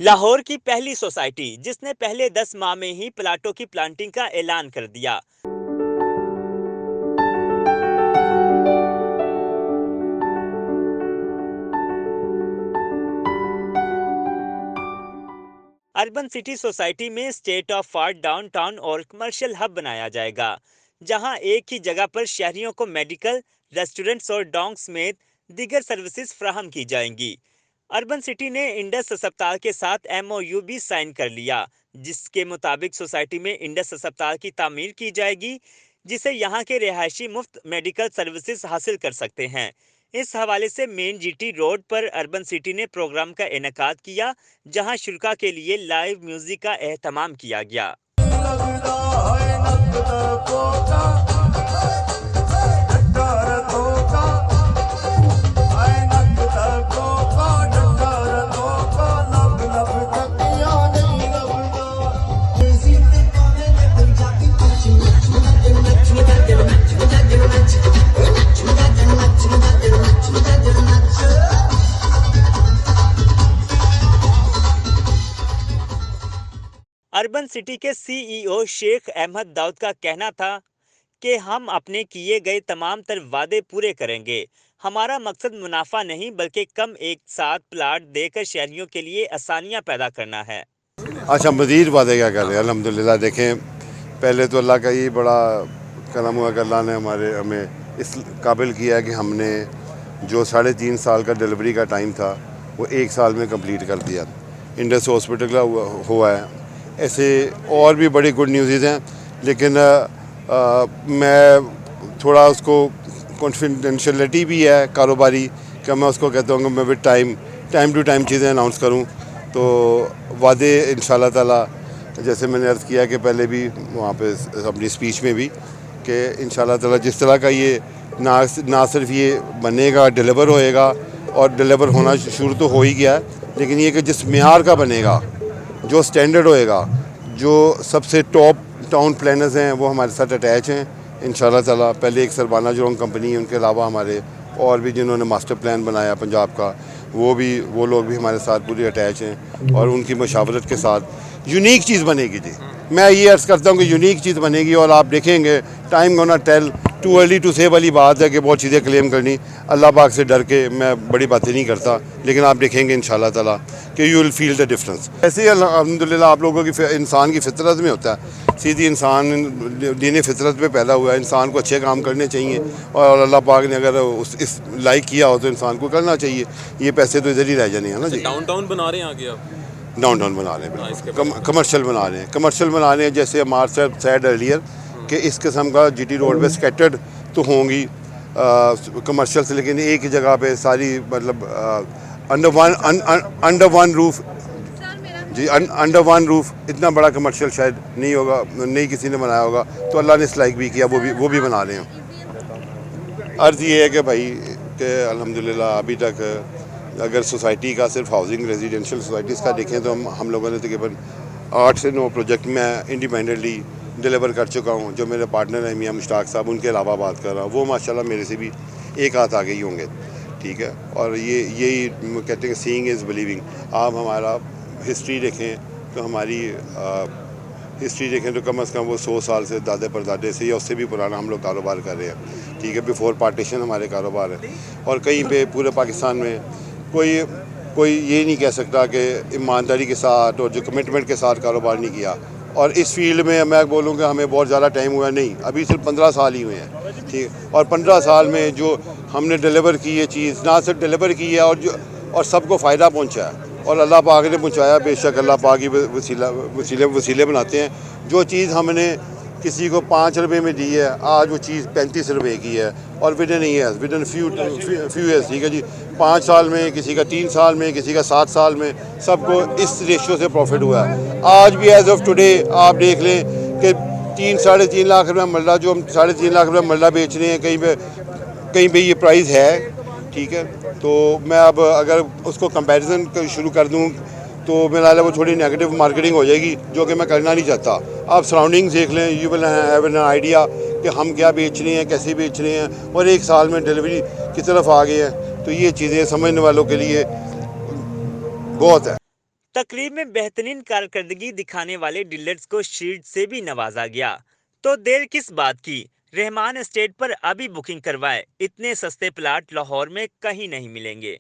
लाहौर की पहली सोसाइटी जिसने पहले 10 माह में ही प्लाटों की प्लांटिंग का ऐलान कर दिया। अर्बन सिटी सोसाइटी में स्टेट ऑफ आर्ट डाउनटाउन और कमर्शियल हब बनाया जाएगा, जहां एक ही जगह पर शहरियों को मेडिकल, रेस्टोरेंट्स और डॉग समेत दीगर सर्विसेज फ्राहम की जाएंगी। अर्बन सिटी ने इंडस अस्पताल के साथ एमओयू भी साइन कर लिया, जिसके मुताबिक सोसाइटी में इंडस अस्पताल की तामीर की जाएगी, जिसे यहां के रिहायशी मुफ्त मेडिकल सर्विसेज हासिल कर सकते हैं। इस हवाले से मेन जीटी रोड पर अर्बन सिटी ने प्रोग्राम का इनेकाद किया, जहां शुरा के लिए लाइव म्यूजिक का एहतमाम किया गया। अर्बन सिटी के सीईओ शेख अहमद दाऊद का कहना था कि हम अपने किए गए तमाम तर वादे पूरे करेंगे। हमारा मकसद मुनाफा नहीं बल्कि कम एक साथ प्लाट देकर शहरियों के लिए आसानियां पैदा करना है। अच्छा, मज़ीद वादे क्या कर रहे हैं? अल्हम्दुलिल्लाह देखें, पहले तो अल्लाह का ही बड़ा करम हुआ कि अल्लाह ने हमें इस काबिल किया है कि हमने जो 3.5 साल का डिलीवरी का टाइम था वो 1 साल में कंप्लीट कर दिया। इंडस हॉस्पिटल का हुआ है। ऐसे और भी बड़ी गुड न्यूज़ हैं, लेकिन मैं थोड़ा उसको कॉन्फिडेंशियलिटी भी है कारोबारी कि मैं उसको कहता हूँ कि मैं भी टाइम टू टाइम चीज़ें अनाउंस करूँ। तो वादे इंशाल्लाह ताला, जैसे मैंने अर्ज़ किया कि पहले भी वहाँ पे अपनी स्पीच में भी, कि इंशाल्लाह ताला जिस तरह का ये ना सिर्फ ये बनेगा, डिलीवर होएगा, और डिलीवर होना शुरू तो हो ही गया है, लेकिन ये कि जिस मेयार का बनेगा, जो स्टैंडर्ड होएगा, जो सबसे टॉप टाउन प्लानर्स हैं वो हमारे साथ अटैच हैं इंशाल्लाह ताला। पहले एक सरबाना जोंग कंपनी है, उनके अलावा हमारे और भी जिन्होंने मास्टर प्लान बनाया पंजाब का, वो लोग भी हमारे साथ पूरी अटैच हैं, और उनकी मशावरत के साथ यूनिक चीज़ बनेगी। जी, मैं ये अर्ज़ करता हूँ कि यूनिक चीज़ बनेगी, और आप देखेंगे time gonna tell. Too early to say वाली बात है कि बहुत चीज़ें क्लेम करनी, अल्लाह पाक से डर के मैं बड़ी बातें नहीं करता, लेकिन आप देखेंगे इंशाल्लाह ताला कि you will feel the difference. ऐसे ही अल्हम्दुलिल्लाह आप लोगों की इंसान की फितरत में होता है, सीधी इंसान दीन फितरत पे पैदा हुआ है, इंसान को अच्छे काम करने चाहिए, और अल्लाह पाक ने अगर इस लाइक किया हो तो इंसान को करना चाहिए। ये पैसे तो इधर ही रह जाने हैं ना जी। डाउनटाउन बना रहे हैं आगे आप? डाउनटाउन बना रहे हैं, कमर्शियल बना रहे हैं, जैसे हमारे साहब सैड अर्लियर कि इस किस्म का जीटी रोड पे स्कैटर्ड तो होंगी कमर्शियल से, लेकिन एक ही जगह पे सारी, मतलब अंडर वन रूफ जी, अंडर वन रूफ इतना बड़ा कमर्शियल शायद नहीं होगा, नहीं किसी ने बनाया होगा, तो अल्लाह ने इस लाइक भी किया, वो भी बना रहे हैं। अर्ज़ ये है कि भाई कि अल्हम्दुलिल्लाह अभी तक अगर सोसाइटी का सिर्फ हाउसिंग रेजिडेंशियल सोसाइटीज़ का देखें तो हम लोगों ने तकरीबन 8 से 9 प्रोजेक्ट में इंडिपेंडेंटली डिलीवर कर चुका हूँ। जो मेरे पार्टनर हैं मियां मुश्ताक साहब, उनके अलावा बात कर रहा हूँ, वो माशाल्लाह मेरे से भी एक हाथ आगे ही होंगे, ठीक है। और यही कहते हैं सीइंग इज़ बिलीविंग। आप हमारा हिस्ट्री देखें तो हमारी हिस्ट्री देखें तो कम से कम वो 100 साल से, दादे परदादे से या उससे भी पुराना हम लोग कारोबार कर रहे हैं, ठीक है। बिफोर पार्टीशन हमारे कारोबार है, और कहीं पे पूरे पाकिस्तान में कोई ये नहीं कह सकता कि ईमानदारी के साथ और जो कमिटमेंट के साथ कारोबार नहीं किया। और इस फील्ड में मैं बोलूँगा हमें बहुत ज़्यादा टाइम हुआ नहीं, अभी सिर्फ 15 साल ही हुए हैं, ठीक। और 15 साल में जो हमने डिलीवर की ये चीज़, ना सिर्फ डिलीवर की है और सबको फ़ायदा पहुँचा है, और अल्लाह पाक ने पहुँचाया। बेशक अल्लाह पाक ही वसीले बनाते हैं। जो चीज़ हमने किसी को 5 रुपये में दी है, आज वो चीज़ 35 रुपये की है, और within years, within few years, ठीक है जी। 5 साल में, किसी का 3 साल में, किसी का 7 साल में, सबको इस रेशियो से प्रॉफिट हुआ है। आज भी एज ऑफ टुडे आप देख लें कि 3-3.5 लाख रुपये मरला, जो हम 3.5 लाख रुपये मरला बेच रहे हैं, कहीं पे ये प्राइस है, ठीक है। तो मैं अब अगर उसको कंपैरिजन शुरू कर दूँ तो मेरा ख्याल है वो थोड़ी नेगेटिव मार्केटिंग हो जाएगी, जो कि मैं करना नहीं चाहता। आप सराउंडिंग्स देख लें, you will have an idea कि हम क्या बेच रहे हैं, कैसे बेच रहे हैं, और 1 साल में डिलीवरी की तरफ आ गए हैं। तो ये चीज़ें समझने वालों के लिए बहुत है। तकरीब में बेहतरीन कारकर्दगी दिखाने वाले डीलर्स को शील्ड से भी नवाजा गया। तो देर किस बात की, रहमान एस्टेट पर अभी बुकिंग करवाएं। इतने सस्ते प्लाट लाहौर में कहीं नहीं मिलेंगे।